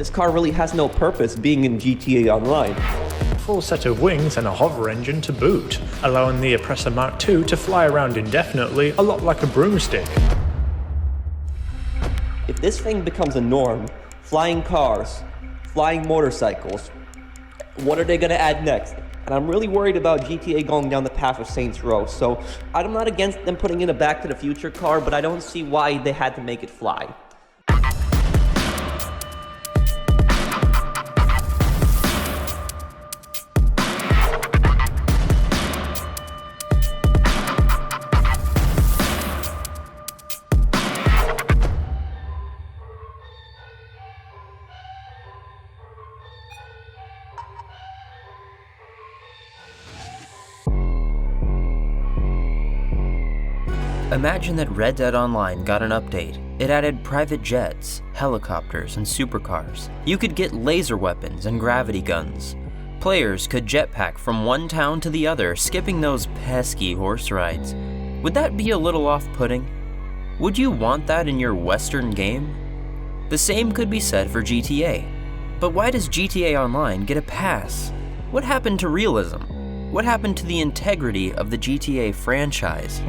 This car really has no purpose being in GTA Online. Full set of wings and a hover engine to boot, allowing the Oppressor Mark II to fly around indefinitely, a lot like a broomstick. If this thing becomes a norm, flying cars, flying motorcycles, what are they gonna add next? And I'm really worried about GTA going down the path of Saints Row, so I'm not against them putting in a Back to the Future car, but I don't see why they had to make it fly. Imagine that Red Dead Online got an update. It added private jets, helicopters, and supercars. You could get laser weapons and gravity guns. Players could jetpack from one town to the other, skipping those pesky horse rides. Would that be a little off-putting? Would you want that in your Western game? The same could be said for GTA. But why does GTA Online get a pass? What happened to realism? What happened to the integrity of the GTA franchise?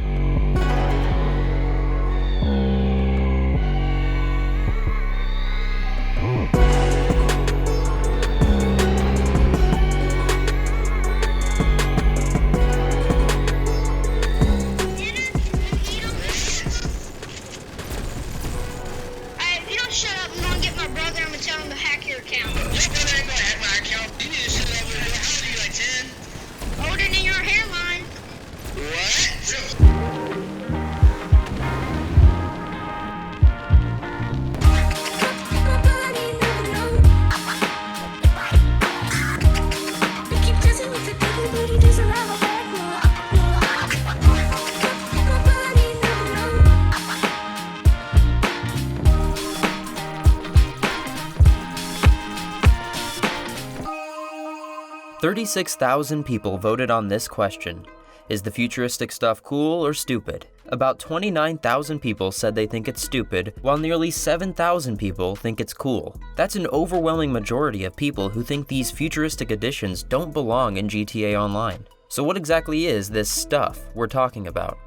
36,000 people voted on this question. Is the futuristic stuff cool or stupid? About 29,000 people said they think it's stupid, while nearly 7,000 people think it's cool. That's an overwhelming majority of people who think these futuristic additions don't belong in GTA Online. So what exactly is this stuff we're talking about?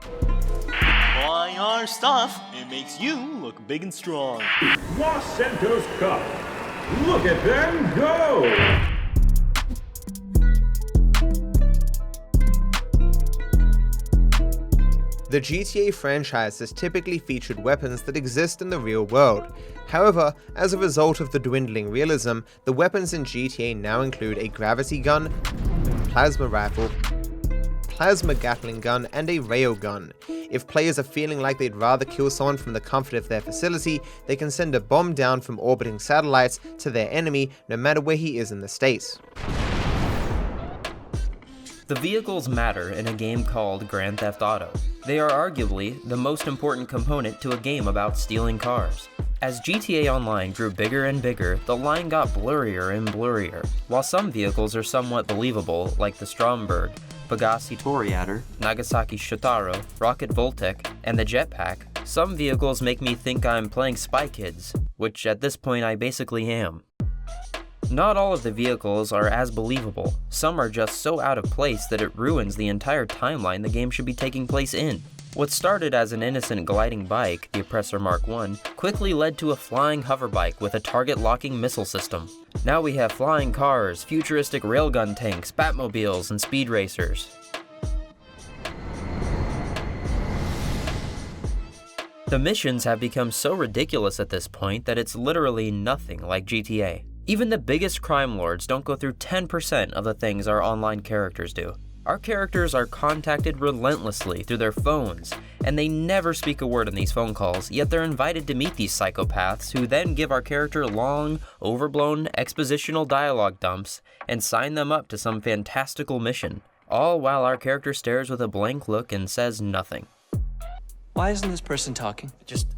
Buy our stuff, it makes you look big and strong. Los Santos Cup. Look at them go! The GTA franchise has typically featured weapons that exist in the real world. However, as a result of the dwindling realism, the weapons in GTA now include a gravity gun, plasma rifle, plasma Gatling gun, and a railgun. If players are feeling like they'd rather kill someone from the comfort of their facility, they can send a bomb down from orbiting satellites to their enemy no matter where he is in the states. The vehicles matter in a game called Grand Theft Auto. They are arguably the most important component to a game about stealing cars. As GTA Online grew bigger and bigger, the line got blurrier and blurrier. While some vehicles are somewhat believable, like the Stromberg, Pegasi Toriador, Nagasaki Shotaro, Rocket Voltec, and the Jetpack, some vehicles make me think I'm playing Spy Kids, which at this point I basically am. Not all of the vehicles are as believable. Some are just so out of place that it ruins the entire timeline the game should be taking place in. What started as an innocent gliding bike, the Oppressor Mark I, quickly led to a flying hoverbike with a target-locking missile system. Now we have flying cars, futuristic railgun tanks, Batmobiles, and speed racers. The missions have become so ridiculous at this point that it's literally nothing like GTA. Even the biggest crime lords don't go through 10% of the things our online characters do. Our characters are contacted relentlessly through their phones, and they never speak a word on these phone calls, yet they're invited to meet these psychopaths who then give our character long, overblown expositional dialogue dumps and sign them up to some fantastical mission, all while our character stares with a blank look and says nothing. Why isn't this person talking? Just,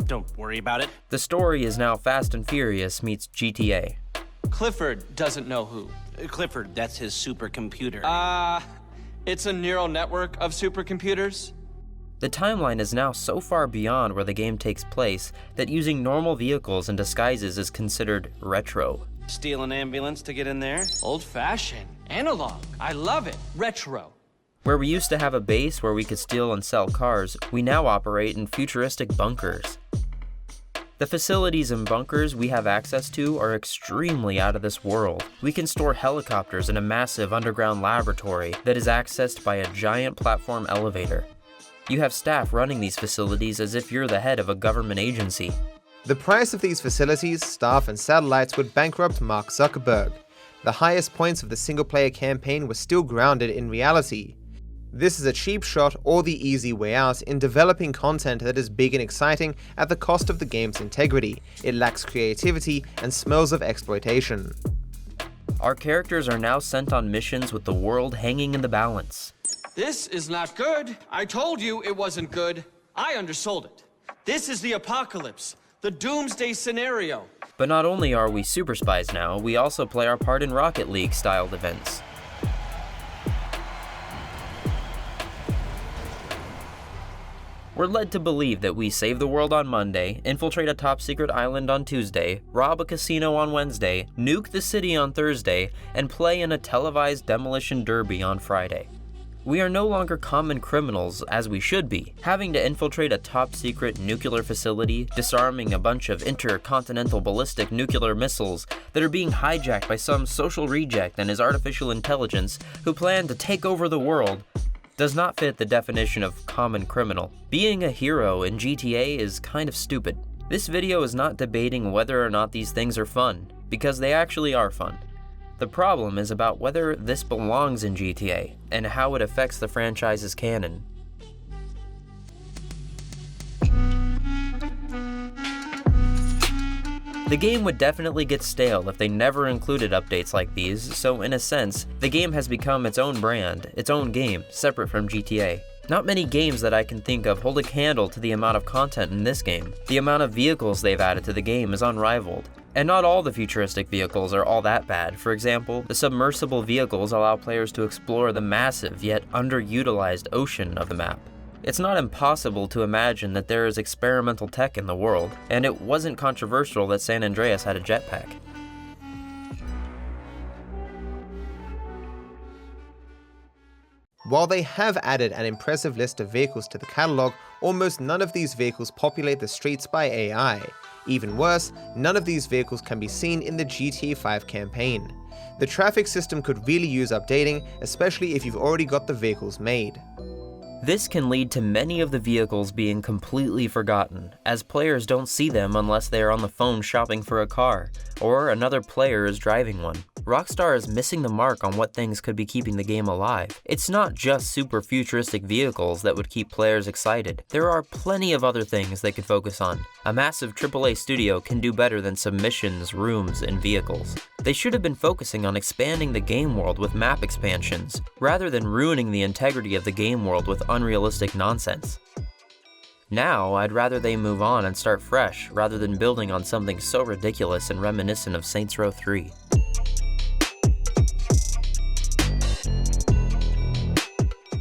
don't worry about it. The story is now Fast and Furious meets GTA. Clifford doesn't know who. Clifford, that's his supercomputer. It's a neural network of supercomputers. The timeline is now so far beyond where the game takes place that using normal vehicles and disguises is considered retro. Steal an ambulance to get in there? Old-fashioned. Analog. I love it. Retro. Where we used to have a base where we could steal and sell cars, we now operate in futuristic bunkers. The facilities and bunkers we have access to are extremely out of this world. We can store helicopters in a massive underground laboratory that is accessed by a giant platform elevator. You have staff running these facilities as if you're the head of a government agency. The price of these facilities, staff, and satellites would bankrupt Mark Zuckerberg. The highest points of the single-player campaign were still grounded in reality. This is a cheap shot or the easy way out in developing content that is big and exciting at the cost of the game's integrity. It lacks creativity and smells of exploitation. Our characters are now sent on missions with the world hanging in the balance. This is not good. I told you it wasn't good. I undersold it. This is the apocalypse. The doomsday scenario. But not only are we super spies now, we also play our part in Rocket League styled events. We're led to believe that we save the world on Monday, infiltrate a top secret island on Tuesday, rob a casino on Wednesday, nuke the city on Thursday, and play in a televised demolition derby on Friday. We are no longer common criminals as we should be, having to infiltrate a top secret nuclear facility, disarming a bunch of intercontinental ballistic nuclear missiles that are being hijacked by some social reject and his artificial intelligence who plan to take over the world. Does not fit the definition of common criminal. Being a hero in GTA is kind of stupid. This video is not debating whether or not these things are fun, because they actually are fun. The problem is about whether this belongs in GTA, and how it affects the franchise's canon. The game would definitely get stale if they never included updates like these, so in a sense, the game has become its own brand, its own game, separate from GTA. Not many games that I can think of hold a candle to the amount of content in this game. The amount of vehicles they've added to the game is unrivaled. And not all the futuristic vehicles are all that bad. For example, the submersible vehicles allow players to explore the massive yet underutilized ocean of the map. It's not impossible to imagine that there is experimental tech in the world, and it wasn't controversial that San Andreas had a jetpack. While they have added an impressive list of vehicles to the catalog, almost none of these vehicles populate the streets by AI. Even worse, none of these vehicles can be seen in the GTA 5 campaign. The traffic system could really use updating, especially if you've already got the vehicles made. This can lead to many of the vehicles being completely forgotten, as players don't see them unless they are on the phone shopping for a car, or another player is driving one. Rockstar is missing the mark on what things could be keeping the game alive. It's not just super futuristic vehicles that would keep players excited. There are plenty of other things they could focus on. A massive AAA studio can do better than submissions, rooms, and vehicles. They should have been focusing on expanding the game world with map expansions, rather than ruining the integrity of the game world with unrealistic nonsense. Now, I'd rather they move on and start fresh, rather than building on something so ridiculous and reminiscent of Saints Row 3.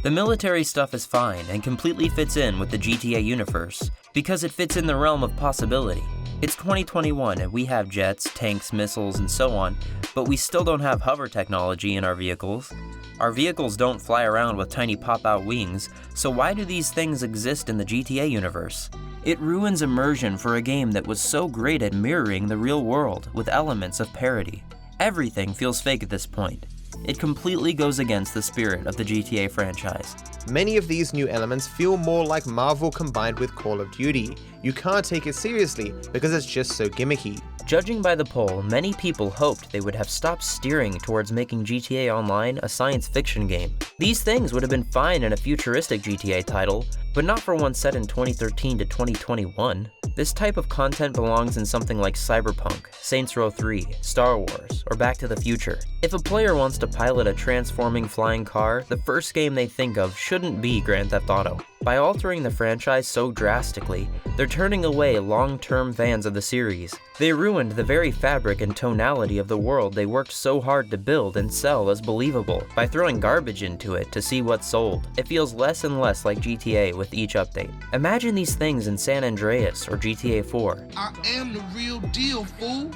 The military stuff is fine and completely fits in with the GTA universe, because it fits in the realm of possibility. It's 2021 and we have jets, tanks, missiles, and so on, but we still don't have hover technology in our vehicles. Our vehicles don't fly around with tiny pop-out wings, so why do these things exist in the GTA universe? It ruins immersion for a game that was so great at mirroring the real world with elements of parody. Everything feels fake at this point. It completely goes against the spirit of the GTA franchise. Many of these new elements feel more like Marvel combined with Call of Duty. You can't take it seriously because it's just so gimmicky. Judging by the poll, many people hoped they would have stopped steering towards making GTA Online a science fiction game. These things would have been fine in a futuristic GTA title, but not for one set in 2013 to 2021. This type of content belongs in something like Cyberpunk, Saints Row 3, Star Wars, or Back to the Future. If a player wants to pilot a transforming flying car, the first game they think of shouldn't be Grand Theft Auto. By altering the franchise so drastically, they're turning away long-term fans of the series. They ruined the very fabric and tonality of the world they worked so hard to build and sell as believable by throwing garbage into it to see what sold. It feels less and less like GTA with each update. Imagine these things in San Andreas or GTA 4. I am the real deal, fool.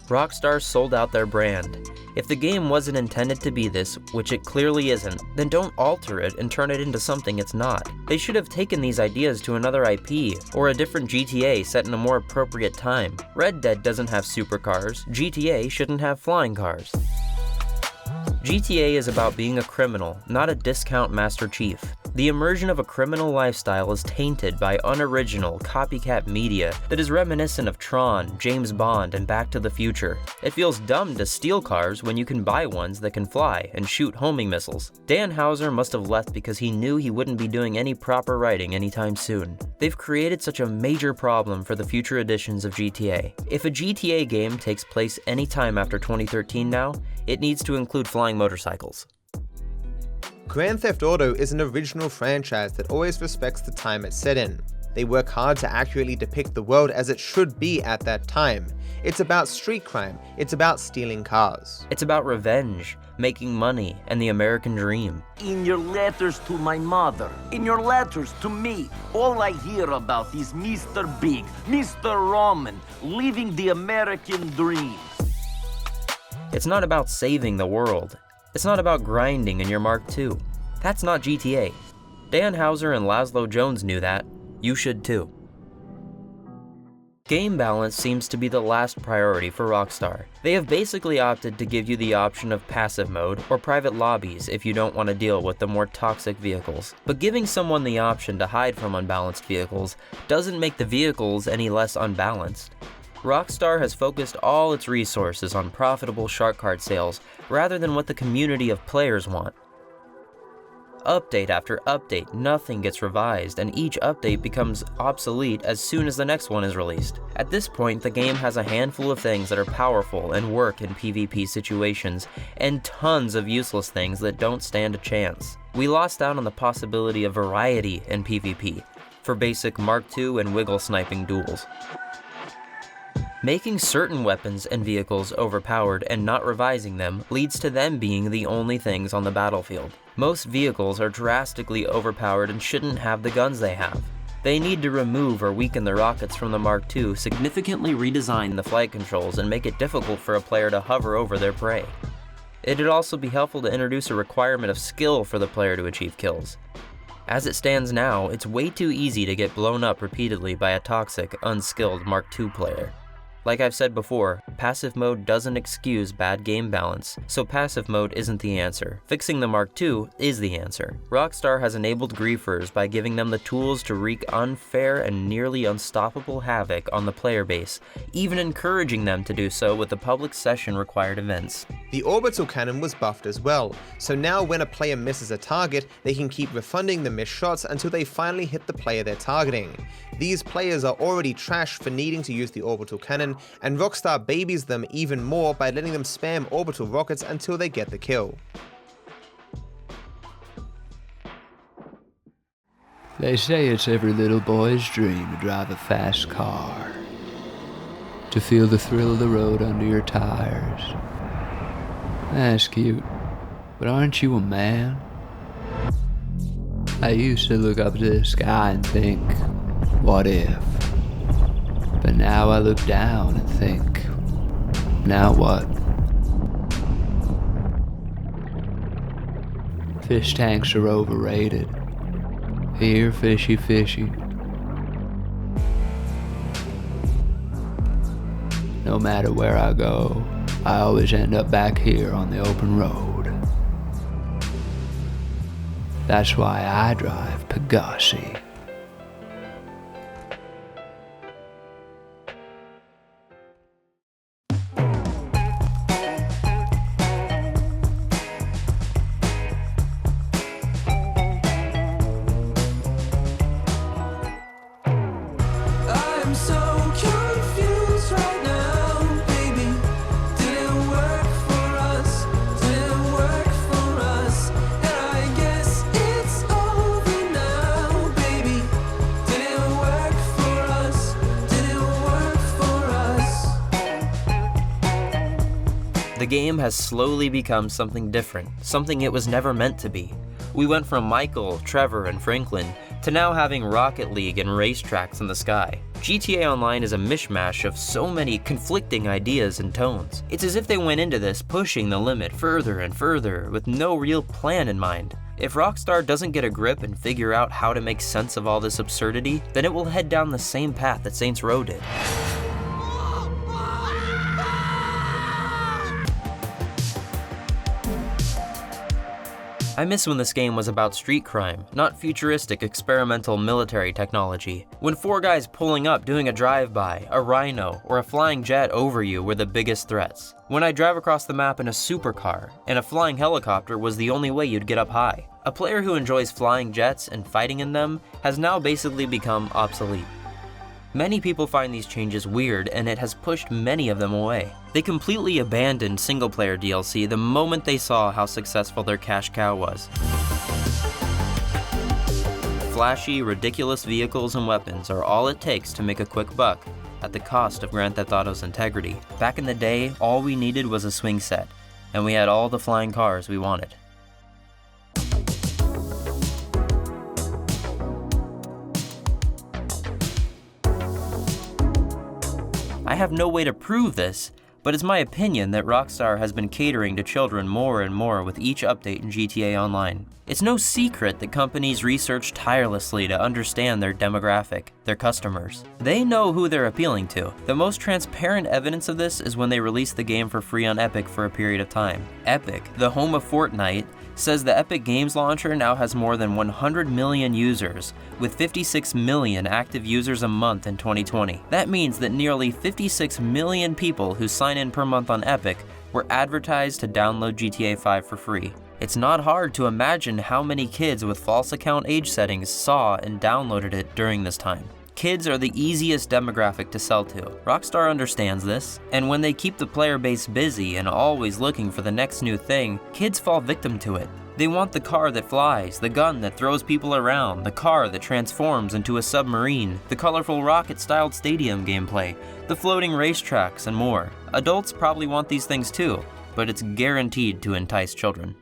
Rockstar sold out their brand. If the game wasn't intended to be this, which it clearly isn't, then don't alter it and turn it into something it's not. They should have taken these ideas to another IP, or a different GTA set in a more appropriate time. Red Dead doesn't have supercars, GTA shouldn't have flying cars. GTA is about being a criminal, not a discount Master Chief. The immersion of a criminal lifestyle is tainted by unoriginal, copycat media that is reminiscent of Tron, James Bond, and Back to the Future. It feels dumb to steal cars when you can buy ones that can fly and shoot homing missiles. Dan Houser must have left because he knew he wouldn't be doing any proper writing anytime soon. They've created such a major problem for the future editions of GTA. If a GTA game takes place anytime after 2013 now, it needs to include flying motorcycles. Grand Theft Auto is an original franchise that always respects the time it's set in. They work hard to accurately depict the world as it should be at that time. It's about street crime, it's about stealing cars. It's about revenge, making money, and the American dream. In your letters to my mother, in your letters to me, all I hear about is Mr. Big, Mr. Roman, living the American dream. It's not about saving the world. It's not about grinding in your Mark II. That's not GTA. Dan Houser and Laszlo Jones knew that. You should too. Game balance seems to be the last priority for Rockstar. They have basically opted to give you the option of passive mode or private lobbies if you don't want to deal with the more toxic vehicles. But giving someone the option to hide from unbalanced vehicles doesn't make the vehicles any less unbalanced. Rockstar has focused all its resources on profitable shark card sales rather than what the community of players want. Update after update, nothing gets revised, and each update becomes obsolete as soon as the next one is released. At this point, the game has a handful of things that are powerful and work in PvP situations, and tons of useless things that don't stand a chance. We lost out on the possibility of variety in PvP, for basic Mark II and wiggle sniping duels. Making certain weapons and vehicles overpowered and not revising them leads to them being the only things on the battlefield. Most vehicles are drastically overpowered and shouldn't have the guns they have. They need to remove or weaken the rockets from the Mark II, significantly redesign the flight controls, and make it difficult for a player to hover over their prey. It'd also be helpful to introduce a requirement of skill for the player to achieve kills. As it stands now, it's way too easy to get blown up repeatedly by a toxic, unskilled Mark II player. Like I've said before, passive mode doesn't excuse bad game balance, so passive mode isn't the answer. Fixing the Mark II is the answer. Rockstar has enabled griefers by giving them the tools to wreak unfair and nearly unstoppable havoc on the player base, even encouraging them to do so with the public session required events. The Orbital cannon was buffed as well, so now when a player misses a target, they can keep refunding the missed shots until they finally hit the player they're targeting. These players are already trash for needing to use the Orbital cannon, and Rockstar babies them even more by letting them spam orbital rockets until they get the kill. They say it's every little boy's dream to drive a fast car, to feel the thrill of the road under your tires. That's cute, but aren't you a man? I used to look up to the sky and think, what if? But now I look down and think, now what? Fish tanks are overrated. Here, fishy, fishy. No matter where I go, I always end up back here on the open road. That's why I drive Pegassi. Didn't work for us, and I guess it's over now. The game has slowly become something different, something it was never meant to be. We went from Michael, Trevor, and Franklin to now having Rocket League and racetracks in the sky. GTA Online is a mishmash of so many conflicting ideas and tones. It's as if they went into this pushing the limit further and further with no real plan in mind. If Rockstar doesn't get a grip and figure out how to make sense of all this absurdity, then it will head down the same path that Saints Row did. I miss when this game was about street crime, not futuristic experimental military technology. When 4 guys pulling up doing a drive-by, a rhino, or a flying jet over you were the biggest threats. When I drive across the map in a supercar, and a flying helicopter was the only way you'd get up high. A player who enjoys flying jets and fighting in them has now basically become obsolete. Many people find these changes weird, and it has pushed many of them away. They completely abandoned single-player DLC the moment they saw how successful their cash cow was. Flashy, ridiculous vehicles and weapons are all it takes to make a quick buck, at the cost of Grand Theft Auto's integrity. Back in the day, all we needed was a swing set, and we had all the flying cars we wanted. I have no way to prove this, but it's my opinion that Rockstar has been catering to children more and more with each update in GTA Online. It's no secret that companies research tirelessly to understand their demographic, their customers. They know who they're appealing to. The most transparent evidence of this is when they released the game for free on Epic for a period of time. Epic, the home of Fortnite, says the Epic Games Launcher now has more than 100 million users, with 56 million active users a month in 2020. That means that nearly 56 million people who sign in per month on Epic were advertised to download GTA 5 for free. It's not hard to imagine how many kids with false account age settings saw and downloaded it during this time. Kids are the easiest demographic to sell to. Rockstar understands this, and when they keep the player base busy and always looking for the next new thing, kids fall victim to it. They want the car that flies, the gun that throws people around, the car that transforms into a submarine, the colorful rocket-styled stadium gameplay, the floating racetracks, and more. Adults probably want these things too, but it's guaranteed to entice children.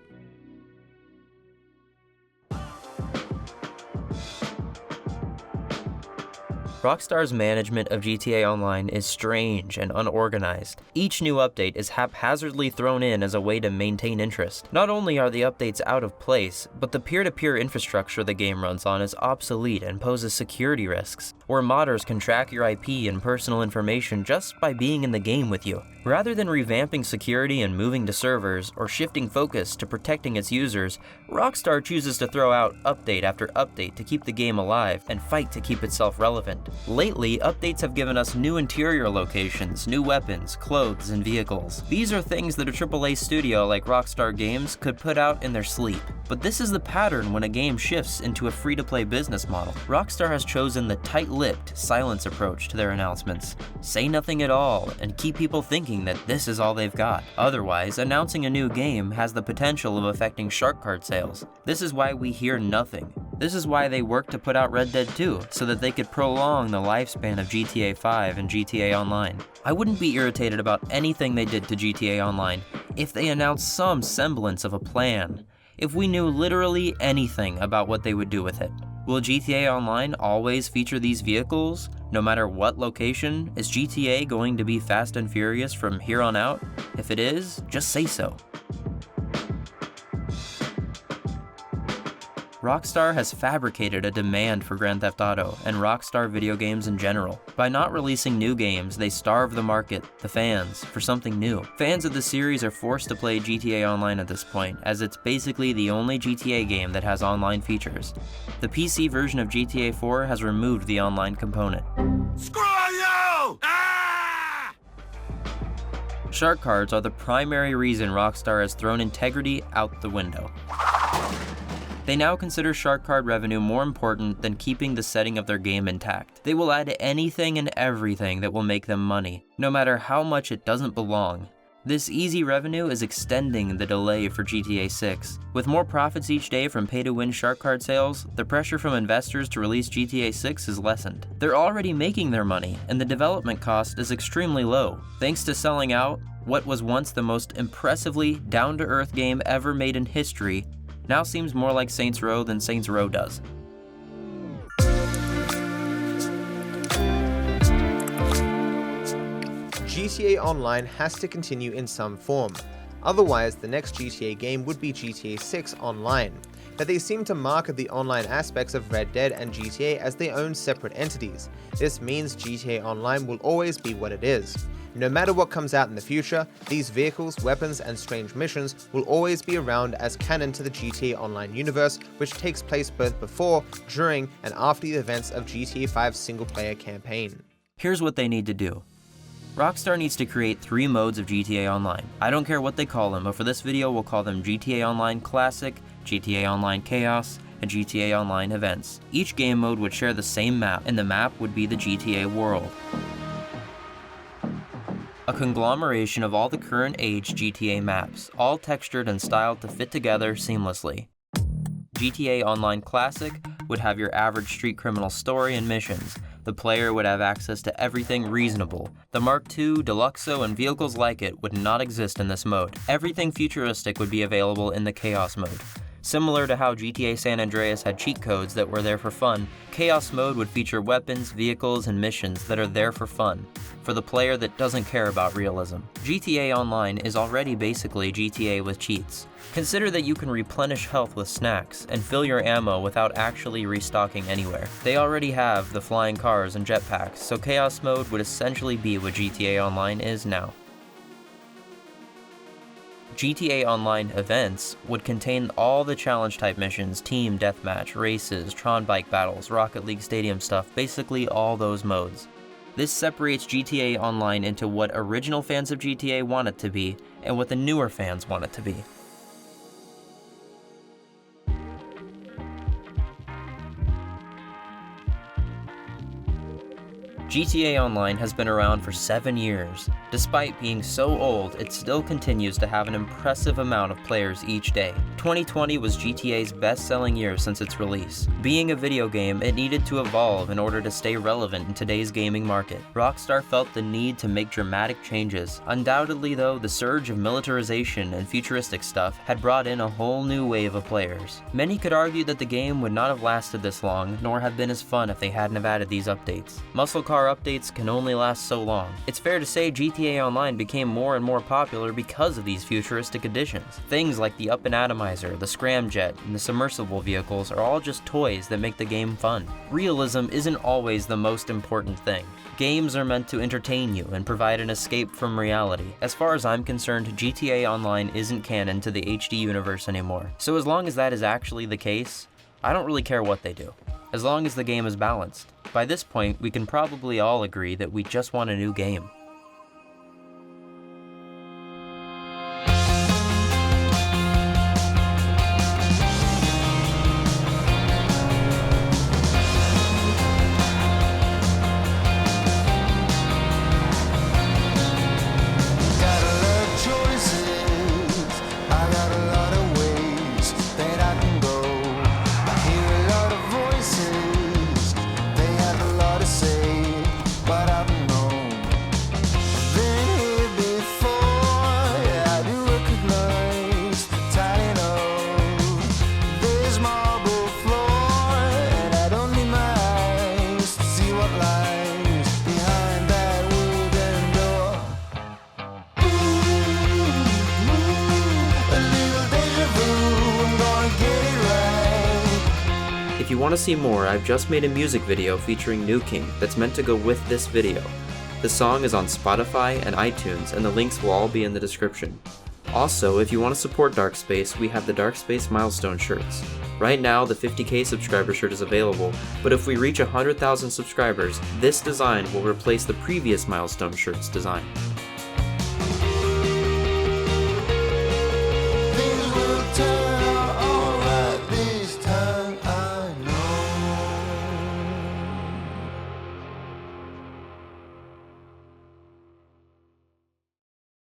Rockstar's management of GTA Online is strange and unorganized. Each new update is haphazardly thrown in as a way to maintain interest. Not only are the updates out of place, but the peer-to-peer infrastructure the game runs on is obsolete and poses security risks, where modders can track your IP and personal information just by being in the game with you. Rather than revamping security and moving to servers, or shifting focus to protecting its users, Rockstar chooses to throw out update after update to keep the game alive and fight to keep itself relevant. Lately, updates have given us new interior locations, new weapons, clothes, and vehicles. These are things that a AAA studio like Rockstar Games could put out in their sleep. But this is the pattern when a game shifts into a free-to-play business model. Rockstar has chosen the tight-lipped silence approach to their announcements. Say nothing at all, and keep people thinking that this is all they've got. Otherwise, announcing a new game has the potential of affecting shark card sales. This is why we hear nothing. This is why they worked to put out Red Dead 2, so that they could prolong the lifespan of GTA 5 and GTA Online. I wouldn't be irritated about anything they did to GTA Online if they announced some semblance of a plan. If we knew literally anything about what they would do with it. Will GTA Online always feature these vehicles, no matter what location? Is GTA going to be Fast and Furious from here on out? If it is, just say so. Rockstar has fabricated a demand for Grand Theft Auto and Rockstar video games in general. By not releasing new games, they starve the market, the fans, for something new. Fans of the series are forced to play GTA Online at this point, as it's basically the only GTA game that has online features. The PC version of GTA 4 has removed the online component. Screw you! Ah! Shark cards are the primary reason Rockstar has thrown integrity out the window. They now consider shark card revenue more important than keeping the setting of their game intact. They will add anything and everything that will make them money, no matter how much it doesn't belong. This easy revenue is extending the delay for GTA 6. With more profits each day from pay-to-win shark card sales, the pressure from investors to release GTA 6 is lessened. They're already making their money, and the development cost is extremely low. Thanks to selling out, what was once the most impressively down-to-earth game ever made in history now seems more like Saints Row than Saints Row does. GTA Online has to continue in some form, otherwise the next GTA game would be GTA 6 Online, but they seem to market the online aspects of Red Dead and GTA as their own separate entities. This means GTA Online will always be what it is. No matter what comes out in the future, these vehicles, weapons, and strange missions will always be around as canon to the GTA Online universe, which takes place both before, during, and after the events of GTA 5's single-player campaign. Here's what they need to do. Rockstar needs to create 3 modes of GTA Online. I don't care what they call them, but for this video we'll call them GTA Online Classic, GTA Online Chaos, and GTA Online Events. Each game mode would share the same map, and the map would be the GTA world. A conglomeration of all the current age GTA maps, all textured and styled to fit together seamlessly. GTA Online Classic would have your average street criminal story and missions. The player would have access to everything reasonable. The Mark II, Deluxo, and vehicles like it would not exist in this mode. Everything futuristic would be available in the Chaos mode. Similar to how GTA San Andreas had cheat codes that were there for fun, Chaos mode would feature weapons, vehicles, and missions that are there for fun, for the player that doesn't care about realism. GTA Online is already basically GTA with cheats. Consider that you can replenish health with snacks and fill your ammo without actually restocking anywhere. They already have the flying cars and jetpacks, so Chaos mode would essentially be what GTA Online is now. GTA Online Events would contain all the challenge-type missions, team deathmatch, races, Tron bike battles, Rocket League Stadium stuff, basically all those modes. This separates GTA Online into what original fans of GTA want it to be, and what the newer fans want it to be. GTA Online has been around for 7 years. Despite being so old, it still continues to have an impressive amount of players each day. 2020 was GTA's best-selling year since its release. Being a video game, it needed to evolve in order to stay relevant in today's gaming market. Rockstar felt the need to make dramatic changes. Undoubtedly though, the surge of militarization and futuristic stuff had brought in a whole new wave of players. Many could argue that the game would not have lasted this long, nor have been as fun if they hadn't have added these updates. Muscle car updates can only last so long. It's fair to say GTA Online became more and more popular because of these futuristic additions. Things like the Up and Atomizer, the Scramjet, and the submersible vehicles are all just toys that make the game fun. Realism isn't always the most important thing. Games are meant to entertain you and provide an escape from reality. As far as I'm concerned, GTA Online isn't canon to the HD universe anymore. So as long as that is actually the case, I don't really care what they do, as long as the game is balanced. By this point, we can probably all agree that we just want a new game. If you want to see more, I've just made a music video featuring New King that's meant to go with this video. The song is on Spotify and iTunes, and the links will all be in the description. Also, if you want to support Darkspace, we have the Darkspace Milestone shirts. Right now, the 50k subscriber shirt is available, but if we reach 100,000 subscribers, this design will replace the previous Milestone shirt's design.